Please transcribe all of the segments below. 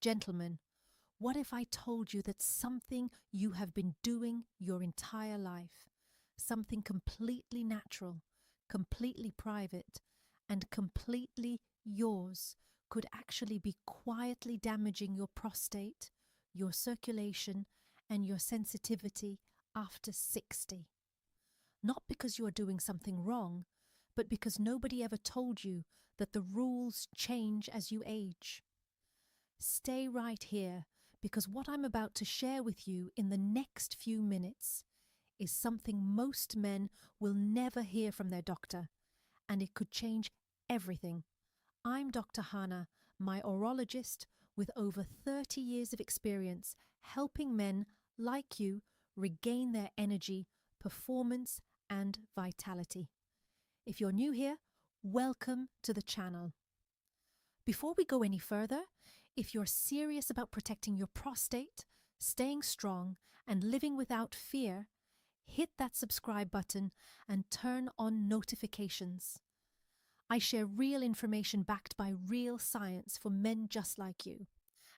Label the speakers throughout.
Speaker 1: Gentlemen, what if I told you that something you have been doing your entire life, something completely natural, completely private, and completely yours, could actually be quietly damaging your prostate, your circulation, and your sensitivity after 60? Not because you are doing something wrong, but because nobody ever told you that the rules change as you age. Stay right here, because what I'm about to share with you in the next few minutes is something most men will never hear from their doctor, and it could change everything. I'm Dr. Hana, my urologist with over 30 years of experience helping men like you regain their energy, performance, and vitality. If you're new here, welcome to the channel. Before we go any further, if you're serious about protecting your prostate, staying strong, and living without fear, hit that subscribe button and turn on notifications. I share real information backed by real science for men just like you.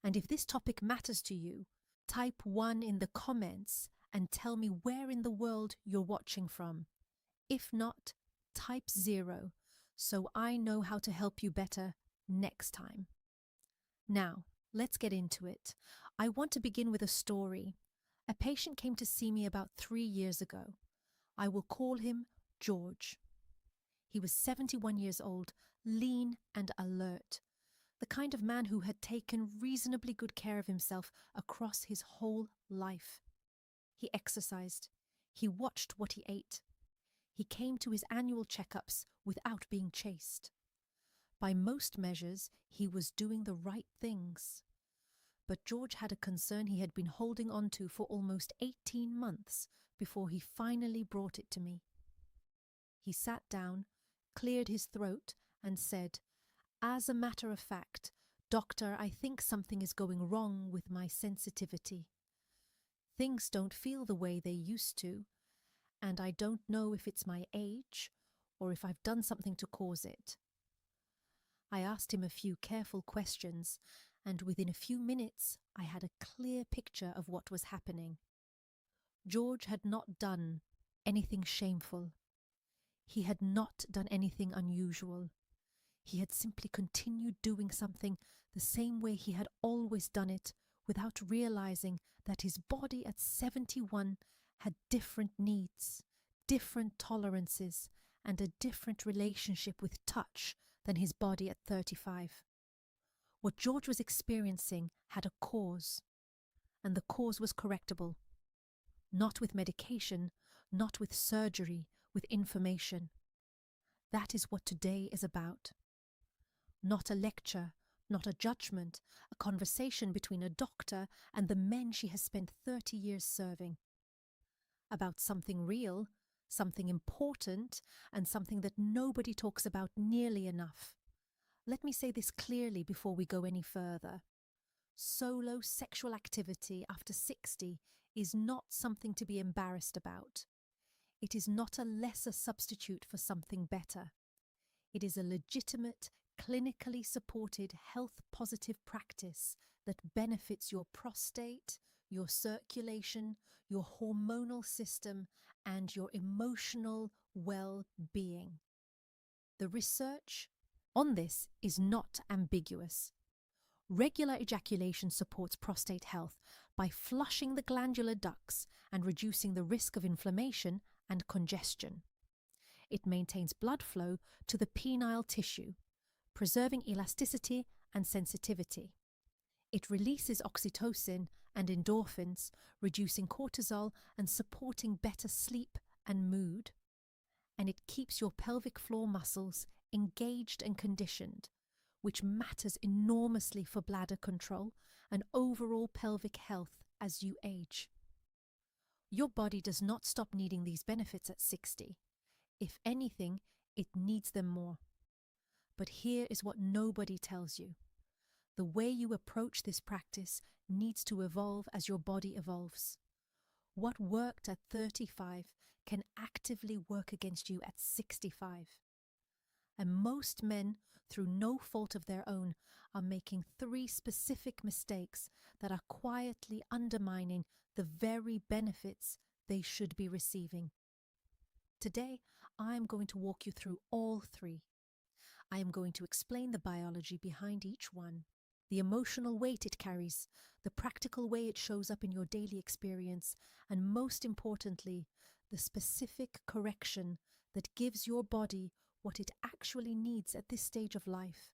Speaker 1: And if this topic matters to you, type 1 in the comments and tell me where in the world you're watching from. If not, type 0 so I know how to help you better next time. Now, let's get into it. I want to begin with a story. A patient came to see me about 3 years ago. I will call him George. He was 71 years old, lean and alert, the kind of man who had taken reasonably good care of himself across his whole life. He exercised. He watched what he ate. He came to his annual checkups without being chased. By most measures, he was doing the right things. But George had a concern he had been holding on to for almost 18 months before he finally brought it to me. He sat down, cleared his throat, and said, "As a matter of fact, doctor, I think something is going wrong with my sensitivity. Things don't feel the way they used to, and I don't know if it's my age or if I've done something to cause it." I asked him a few careful questions, and within a few minutes I had a clear picture of what was happening. George had not done anything shameful. He had not done anything unusual. He had simply continued doing something the same way he had always done it, without realizing that his body at 71 had different needs, different tolerances, and a different relationship with touch than his body at 35. What George was experiencing had a cause, and the cause was correctable. Not with medication, not with surgery, with information. That is what today is about. Not a lecture, not a judgment, a conversation between a doctor and the men she has spent 30 years serving. About something real, something important, and something that nobody talks about nearly enough. Let me say this clearly before we go any further. Solo sexual activity after 60 is not something to be embarrassed about. It is not a lesser substitute for something better. It is a legitimate, clinically supported, health-positive practice that benefits your prostate, your circulation, your hormonal system, and your emotional well-being. The research on this is not ambiguous. Regular ejaculation supports prostate health by flushing the glandular ducts and reducing the risk of inflammation and congestion. It maintains blood flow to the penile tissue, preserving elasticity and sensitivity. It releases oxytocin and endorphins, reducing cortisol and supporting better sleep and mood. And it keeps your pelvic floor muscles engaged and conditioned, which matters enormously for bladder control and overall pelvic health as you age. Your body does not stop needing these benefits at 60. If anything, it needs them more. But here is what nobody tells you. The way you approach this practice needs to evolve as your body evolves. What worked at 35 can actively work against you at 65. And most men, through no fault of their own, are making 3 specific mistakes that are quietly undermining the very benefits they should be receiving. Today, I am going to walk you through all 3. I am going to explain the biology behind each one, the emotional weight it carries, the practical way it shows up in your daily experience, and most importantly, the specific correction that gives your body what it actually needs at this stage of life.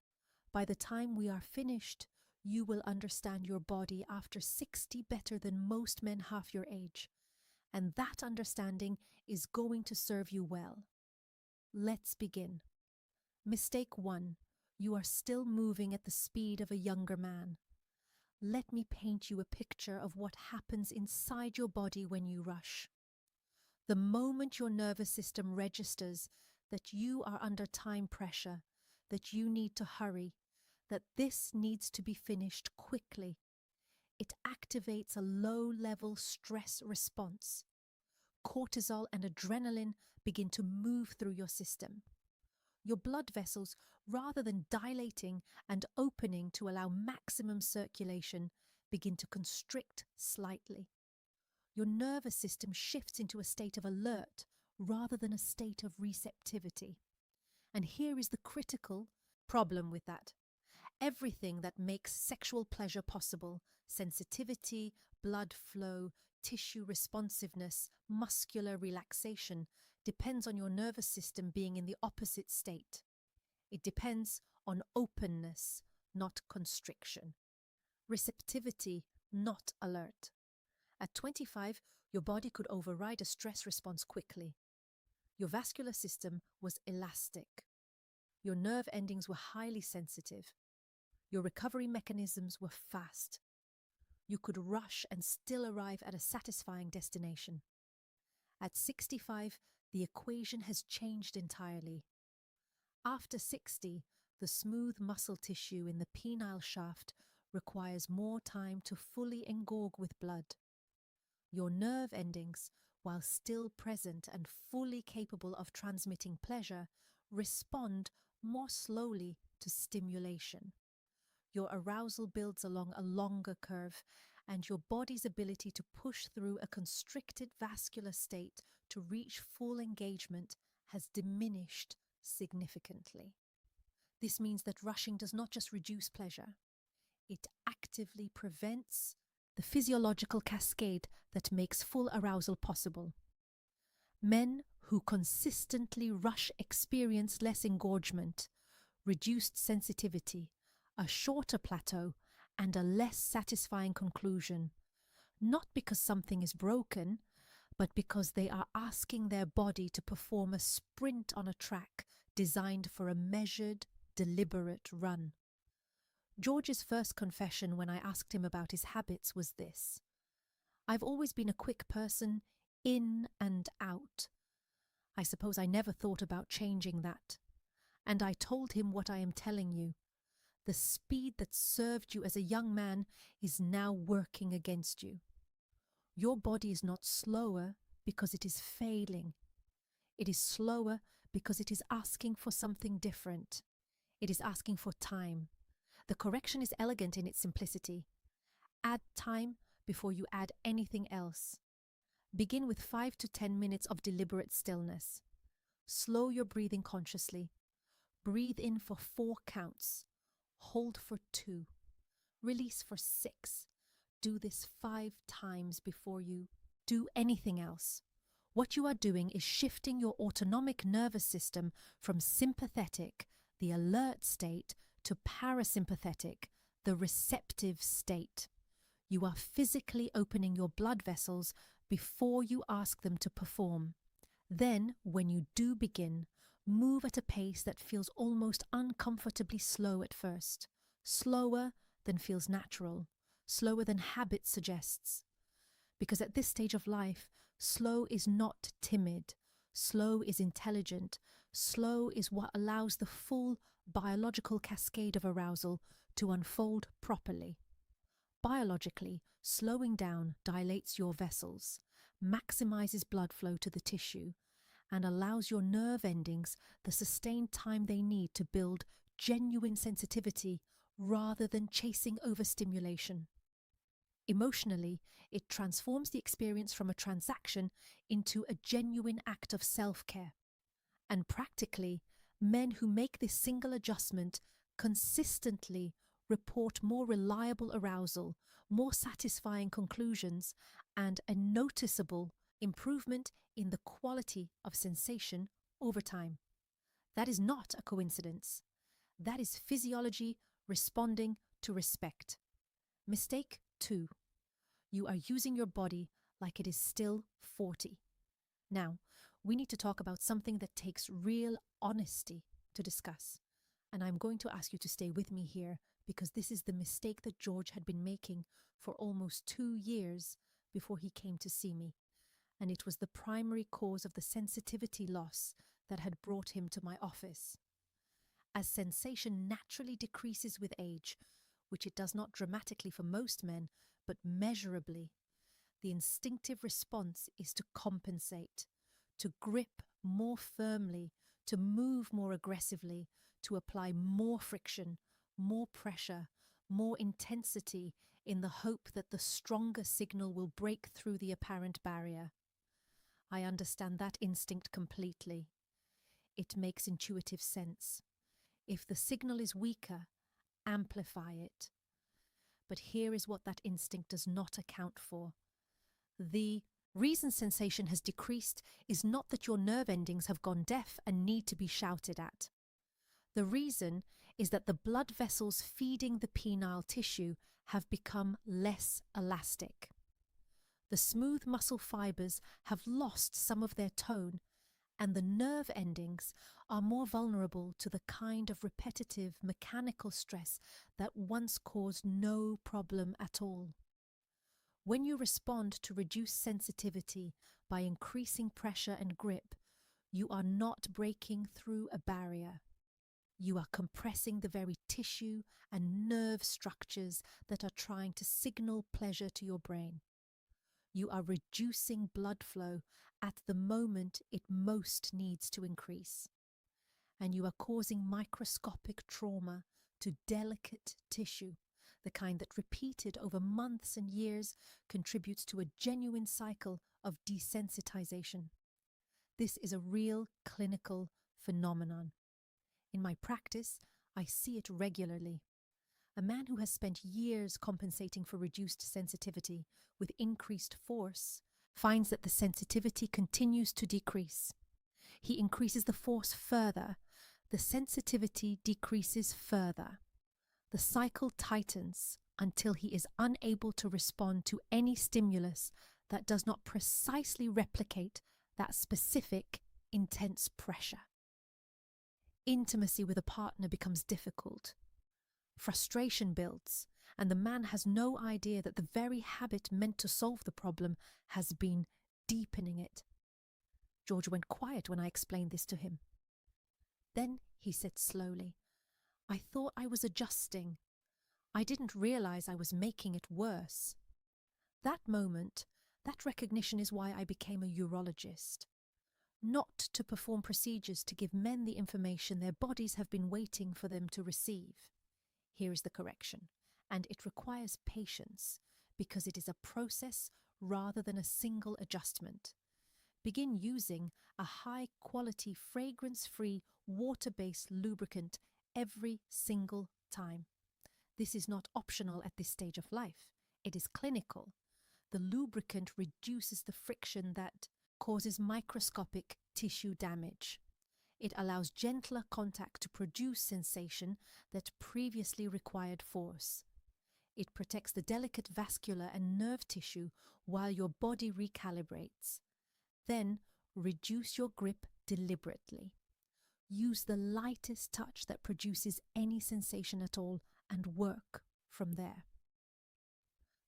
Speaker 1: By the time we are finished, you will understand your body after 60 better than most men half your age. And that understanding is going to serve you well. Let's begin. Mistake 1. You are still moving at the speed of a younger man. Let me paint you a picture of what happens inside your body when you rush. The moment your nervous system registers that you are under time pressure, that you need to hurry, that this needs to be finished quickly, it activates a low-level stress response. Cortisol and adrenaline begin to move through your system. Your blood vessels, rather than dilating and opening to allow maximum circulation, begin to constrict slightly. Your nervous system shifts into a state of alert rather than a state of receptivity. And here is the critical problem with that. Everything that makes sexual pleasure possible, sensitivity, blood flow, tissue responsiveness, muscular relaxation, depends on your nervous system being in the opposite state. It depends on openness, not constriction. Receptivity, not alert. At 25, your body could override a stress response quickly. Your vascular system was elastic. Your nerve endings were highly sensitive. Your recovery mechanisms were fast. You could rush and still arrive at a satisfying destination. At 65, the equation has changed entirely. After 60, the smooth muscle tissue in the penile shaft requires more time to fully engorge with blood. Your nerve endings, while still present and fully capable of transmitting pleasure, respond more slowly to stimulation. Your arousal builds along a longer curve, and your body's ability to push through a constricted vascular state to reach full engagement has diminished significantly. This means that rushing does not just reduce pleasure, it actively prevents the physiological cascade that makes full arousal possible. Men who consistently rush experience less engorgement, reduced sensitivity, a shorter plateau, and a less satisfying conclusion, not because something is broken, but because they are asking their body to perform a sprint on a track designed for a measured, deliberate run. George's first confession when I asked him about his habits was this: I've always been a quick person, in and out. I suppose I never thought about changing that. And I told him what I am telling you. The speed that served you as a young man is now working against you. Your body is not slower because it is failing. It is slower because it is asking for something different. It is asking for time. The correction is elegant in its simplicity. Add time before you add anything else. Begin with 5 to 10 minutes of deliberate stillness. Slow your breathing consciously. Breathe in for 4 counts. Hold for 2. Release for 6. Do this 5 times before you do anything else. What you are doing is shifting your autonomic nervous system from sympathetic, the alert state, to parasympathetic, the receptive state. You are physically opening your blood vessels before you ask them to perform. Then, when you do begin, move at a pace that feels almost uncomfortably slow at first, slower than feels natural, slower than habit suggests. Because at this stage of life, slow is not timid, slow is intelligent, slow is what allows the full biological cascade of arousal to unfold properly. Biologically, slowing down dilates your vessels, maximizes blood flow to the tissue, and allows your nerve endings the sustained time they need to build genuine sensitivity rather than chasing overstimulation. Emotionally, it transforms the experience from a transaction into a genuine act of self-care. And practically, men who make this single adjustment consistently report more reliable arousal, more satisfying conclusions, and a noticeable improvement in the quality of sensation over time. That is not a coincidence. That is physiology responding to respect. Mistake 2. You are using your body like it is still 40. Now, we need to talk about something that takes real honesty to discuss. And I'm going to ask you to stay with me here because this is the mistake that George had been making for almost 2 years before he came to see me. And it was the primary cause of the sensitivity loss that had brought him to my office. As sensation naturally decreases with age, which it does not dramatically for most men, but measurably, the instinctive response is to compensate, to grip more firmly, to move more aggressively, to apply more friction, more pressure, more intensity in the hope that the stronger signal will break through the apparent barrier. I understand that instinct completely. It makes intuitive sense. If the signal is weaker, amplify it. But here is what that instinct does not account for. The reason sensation has decreased is not that your nerve endings have gone deaf and need to be shouted at. The reason is that the blood vessels feeding the penile tissue have become less elastic. The smooth muscle fibers have lost some of their tone, and the nerve endings are more vulnerable to the kind of repetitive mechanical stress that once caused no problem at all. When you respond to reduced sensitivity by increasing pressure and grip, you are not breaking through a barrier. You are compressing the very tissue and nerve structures that are trying to signal pleasure to your brain. You are reducing blood flow at the moment it most needs to increase. And you are causing microscopic trauma to delicate tissue, the kind that repeated over months and years contributes to a genuine cycle of desensitization. This is a real clinical phenomenon. In my practice, I see it regularly. A man who has spent years compensating for reduced sensitivity with increased force finds that the sensitivity continues to decrease. He increases the force further. The sensitivity decreases further. The cycle tightens until he is unable to respond to any stimulus that does not precisely replicate that specific, intense pressure. Intimacy with a partner becomes difficult. Frustration builds, and the man has no idea that the very habit meant to solve the problem has been deepening it. George went quiet when I explained this to him. Then he said slowly, "I thought I was adjusting. I didn't realize I was making it worse." That moment, that recognition is why I became a urologist. Not to perform procedures to give men the information their bodies have been waiting for them to receive. Here is the correction, and it requires patience because it is a process rather than a single adjustment. Begin using a high-quality, fragrance-free, water-based lubricant every single time. This is not optional at this stage of life. It is clinical. The lubricant reduces the friction that causes microscopic tissue damage. It allows gentler contact to produce sensation that previously required force. It protects the delicate vascular and nerve tissue while your body recalibrates. Then, reduce your grip deliberately. Use the lightest touch that produces any sensation at all and work from there.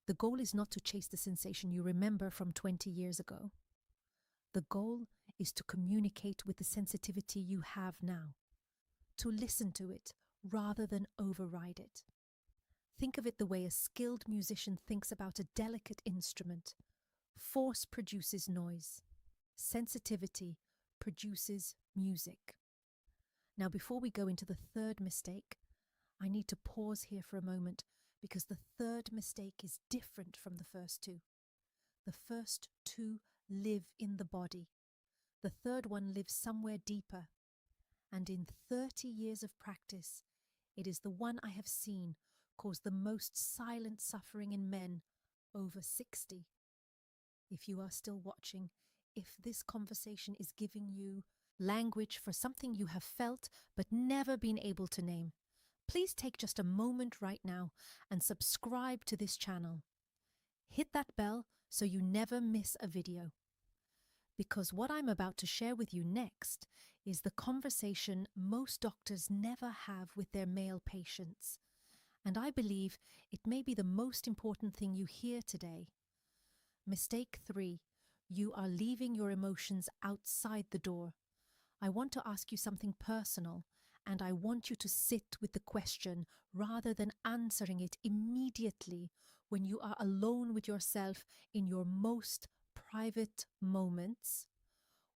Speaker 1: The goal is not to chase the sensation you remember from 20 years ago. The goal is to communicate with the sensitivity you have now, to listen to it rather than override it. Think of it the way a skilled musician thinks about a delicate instrument. Force produces noise. Sensitivity produces music. Now, before we go into the third mistake, I need to pause here for a moment because the third mistake is different from the first two. The first two live in the body. The third one lives somewhere deeper. And in 30 years of practice, it is the one I have seen cause the most silent suffering in men over 60. If you are still watching, if this conversation is giving you language for something you have felt but never been able to name, please take just a moment right now and subscribe to this channel. Hit that bell so you never miss a video. Because what I'm about to share with you next is the conversation most doctors never have with their male patients. And I believe it may be the most important thing you hear today. Mistake 3. You are leaving your emotions outside the door. I want to ask you something personal, and I want you to sit with the question rather than answering it immediately when you are alone with yourself in your most private moments.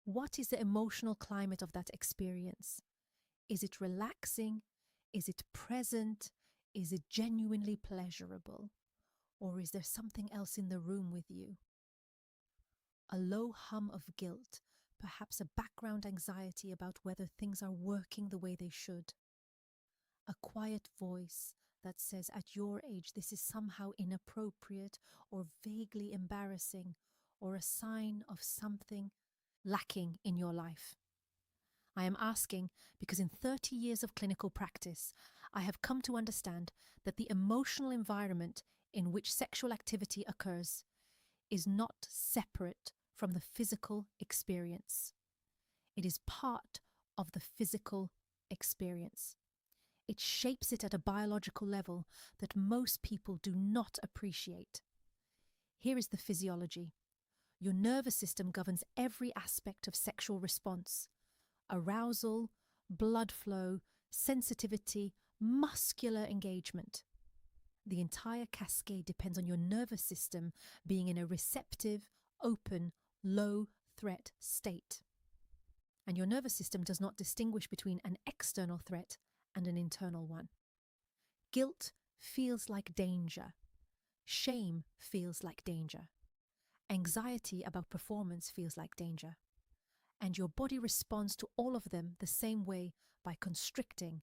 Speaker 1: What is the emotional climate of that experience? Is it relaxing? Is it present? Is it genuinely pleasurable? Or is there something else in the room with you? A low hum of guilt, perhaps a background anxiety about whether things are working the way they should. A quiet voice that says at your age this is somehow inappropriate or vaguely embarrassing, or a sign of something lacking in your life. I am asking because in 30 years of clinical practice, I have come to understand that the emotional environment in which sexual activity occurs is not separate from the physical experience. It is part of the physical experience. It shapes it at a biological level that most people do not appreciate. Here is the physiology. Your nervous system governs every aspect of sexual response: arousal, blood flow, sensitivity, muscular engagement. The entire cascade depends on your nervous system being in a receptive, open, low-threat state. And your nervous system does not distinguish between an external threat and an internal one. Guilt feels like danger. Shame feels like danger. Anxiety about performance feels like danger. And your body responds to all of them the same way, by constricting,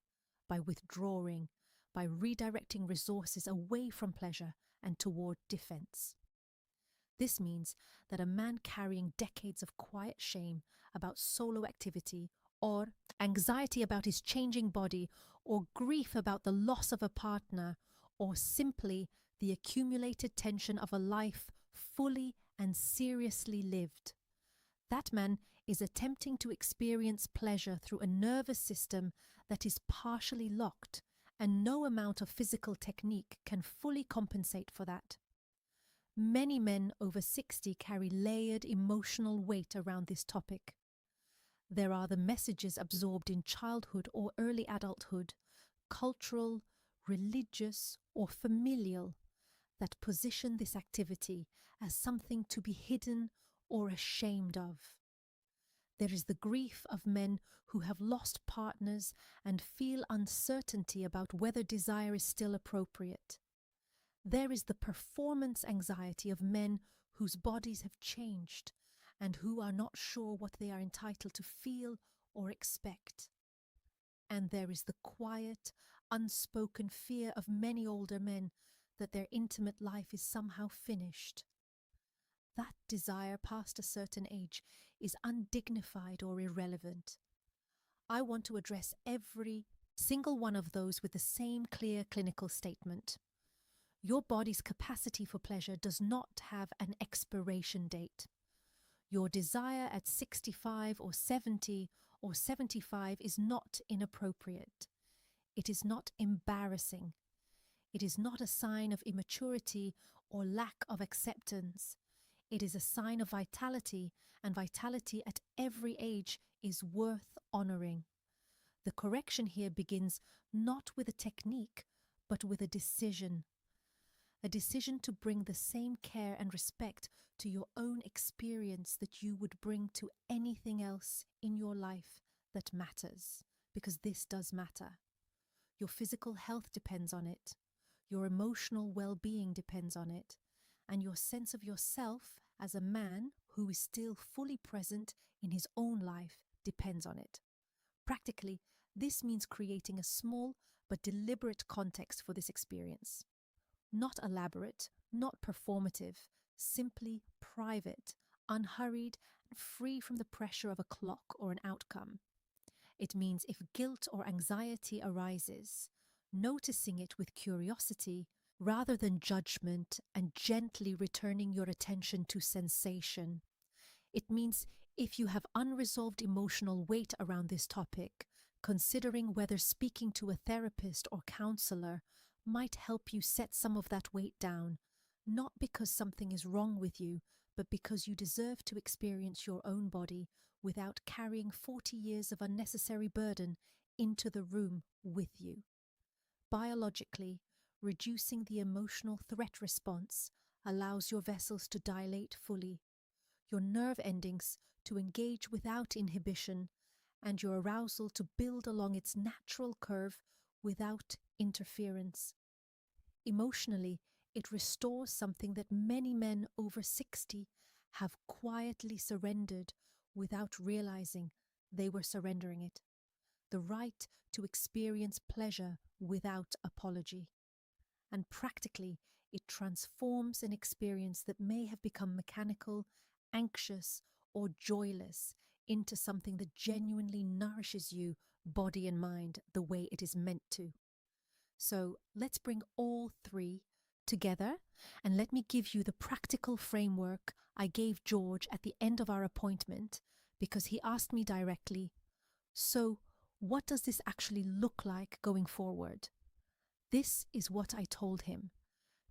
Speaker 1: by withdrawing, by redirecting resources away from pleasure and toward defense. This means that a man carrying decades of quiet shame about solo activity, or anxiety about his changing body, or grief about the loss of a partner, or simply the accumulated tension of a life fully and seriously lived, that man is attempting to experience pleasure through a nervous system that is partially locked, and no amount of physical technique can fully compensate for that. Many men over 60 carry layered emotional weight around this topic. There are the messages absorbed in childhood or early adulthood, cultural, religious, or familial, that position this activity as something to be hidden or ashamed of. There is the grief of men who have lost partners and feel uncertainty about whether desire is still appropriate. There is the performance anxiety of men whose bodies have changed and who are not sure what they are entitled to feel or expect. And there is the quiet, unspoken fear of many older men that their intimate life is somehow finished. That desire past a certain age is undignified or irrelevant. I want to address every single one of those with the same clear clinical statement. Your body's capacity for pleasure does not have an expiration date. Your desire at 65 or 70 or 75 is not inappropriate. It is not embarrassing. It is not a sign of immaturity or lack of acceptance. It is a sign of vitality, and vitality at every age is worth honoring. The correction here begins not with a technique, but with a decision. A decision to bring the same care and respect to your own experience that you would bring to anything else in your life that matters, because this does matter. Your physical health depends on it. Your emotional well-being depends on it. And your sense of yourself as a man who is still fully present in his own life depends on it. Practically, this means creating a small but deliberate context for this experience. Not elaborate, not performative, simply private, unhurried, and free from the pressure of a clock or an outcome. It means if guilt or anxiety arises, noticing it with curiosity rather than judgment and gently returning your attention to sensation. It means if you have unresolved emotional weight around this topic, considering whether speaking to a therapist or counselor might help you set some of that weight down, not because something is wrong with you, but because you deserve to experience your own body without carrying 40 years of unnecessary burden into the room with you. Biologically, reducing the emotional threat response allows your vessels to dilate fully, your nerve endings to engage without inhibition, and your arousal to build along its natural curve without interference. Emotionally, it restores something that many men over 60 have quietly surrendered without realizing they were surrendering it. The right to experience pleasure without apology. And practically, it transforms an experience that may have become mechanical, anxious, or joyless into something that genuinely nourishes you, body and mind, the way it is meant to. So let's bring all three together and let me give you the practical framework I gave George at the end of our appointment, because he asked me directly, so what does this actually look like going forward? This is what I told him.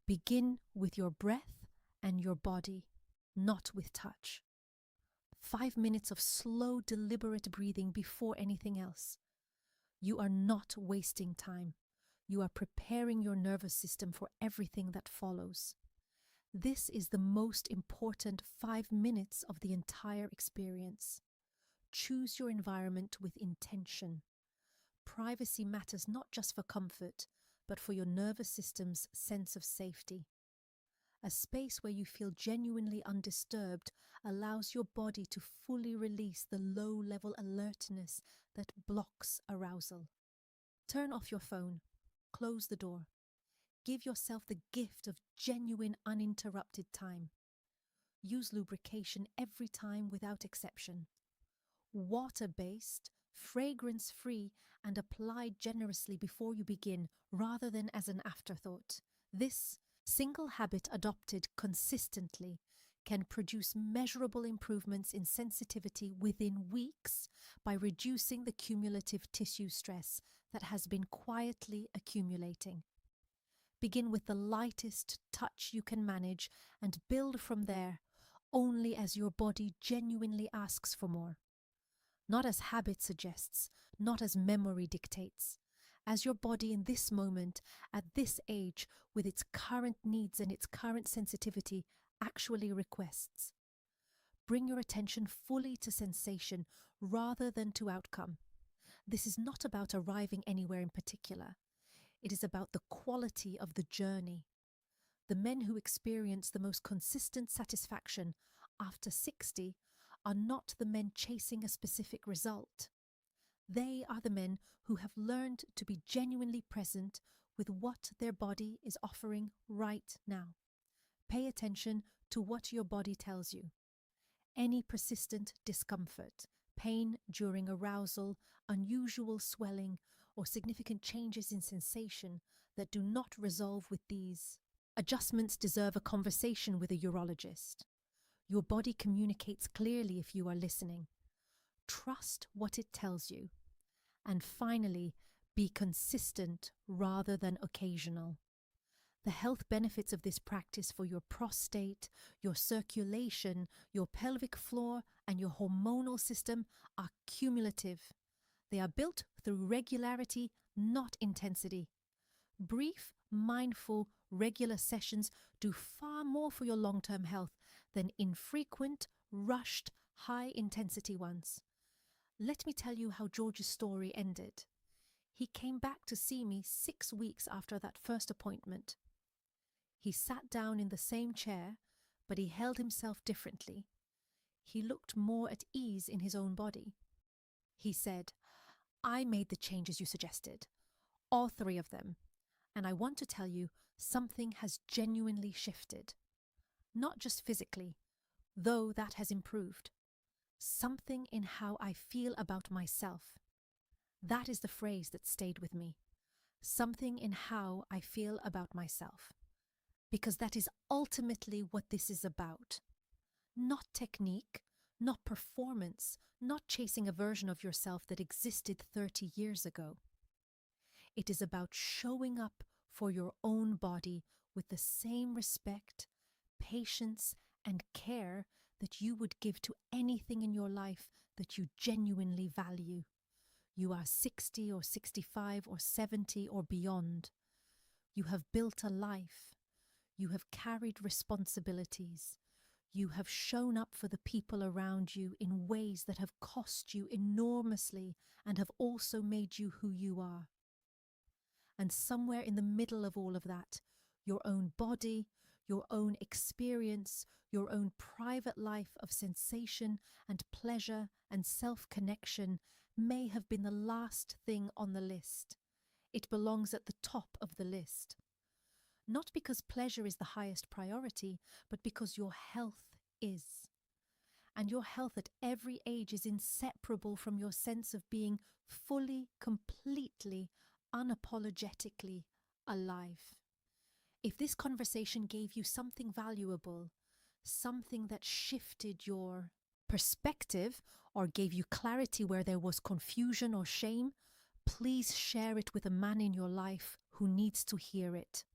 Speaker 1: Begin with your breath and your body, not with touch. 5 minutes of slow, deliberate breathing before anything else. You are not wasting time. You are preparing your nervous system for everything that follows. This is the most important 5 minutes of the entire experience. Choose your environment with intention. Privacy matters not just for comfort, but for your nervous system's sense of safety. A space where you feel genuinely undisturbed allows your body to fully release the low-level alertness that blocks arousal. Turn off your phone. Close the door. Give yourself the gift of genuine uninterrupted time. Use lubrication every time without exception. Water-based, fragrance-free, and applied generously before you begin rather than as an afterthought. This single habit adopted consistently can produce measurable improvements in sensitivity within weeks by reducing the cumulative tissue stress that has been quietly accumulating. Begin with the lightest touch you can manage and build from there, only as your body genuinely asks for more. Not as habit suggests, not as memory dictates, as your body in this moment, at this age, with its current needs and its current sensitivity, actually requests. Bring your attention fully to sensation rather than to outcome. This is not about arriving anywhere in particular. It is about the quality of the journey. The men who experience the most consistent satisfaction after 60 are not the men chasing a specific result. They are the men who have learned to be genuinely present with what their body is offering right now. Pay attention to what your body tells you. Any persistent discomfort, pain during arousal, unusual swelling, or significant changes in sensation that do not resolve with these adjustments deserve a conversation with a urologist. Your body communicates clearly if you are listening. Trust what it tells you. And finally, be consistent rather than occasional. The health benefits of this practice for your prostate, your circulation, your pelvic floor, and your hormonal system are cumulative. They are built through regularity, not intensity. Brief, mindful, regular sessions do far more for your long-term health than infrequent, rushed, high-intensity ones. Let me tell you how George's story ended. He came back to see me 6 weeks after that first appointment. He sat down in the same chair, but he held himself differently. He looked more at ease in his own body. He said, "I made the changes you suggested, all 3 of them, and I want to tell you something has genuinely shifted. Not just physically, though that has improved. Something in how I feel about myself." That is the phrase that stayed with me. Something in how I feel about myself. Because that is ultimately what this is about. Not technique, not performance, not chasing a version of yourself that existed 30 years ago. It is about showing up for your own body with the same respect, patience, and care that you would give to anything in your life that you genuinely value. You are 60 or 65 or 70 or beyond. You have built a life. You have carried responsibilities. You have shown up for the people around you in ways that have cost you enormously and have also made you who you are. And somewhere in the middle of all of that, your own body, your own experience, your own private life of sensation and pleasure and self-connection may have been the last thing on the list. It belongs at the top of the list. Not because pleasure is the highest priority, but because your health is. And your health at every age is inseparable from your sense of being fully, completely, unapologetically alive. If this conversation gave you something valuable, something that shifted your perspective or gave you clarity where there was confusion or shame, please share it with a man in your life who needs to hear it.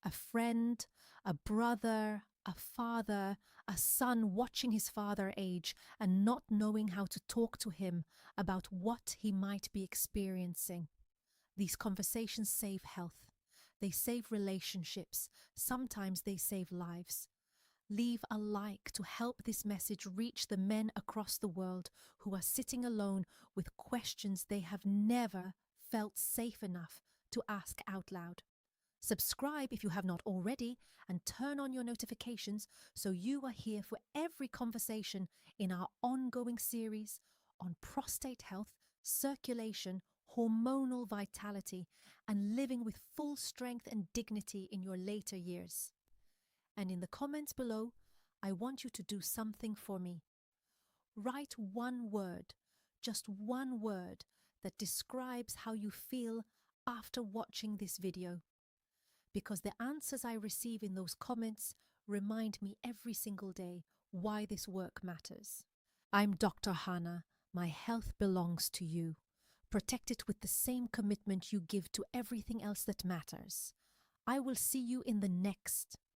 Speaker 1: A friend, a brother, a father, a son watching his father age and not knowing how to talk to him about what he might be experiencing. These conversations save health. They save relationships. Sometimes they save lives. Leave a like to help this message reach the men across the world who are sitting alone with questions they have never felt safe enough to ask out loud. Subscribe if you have not already and turn on your notifications so you are here for every conversation in our ongoing series on prostate health, circulation, hormonal vitality, and living with full strength and dignity in your later years. And in the comments below, I want you to do something for me. Write one word, just one word, that describes how you feel after watching this video. Because the answers I receive in those comments remind me every single day why this work matters. I'm Dr. Hana. My health belongs to you. Protect it with the same commitment you give to everything else that matters. I will see you in the next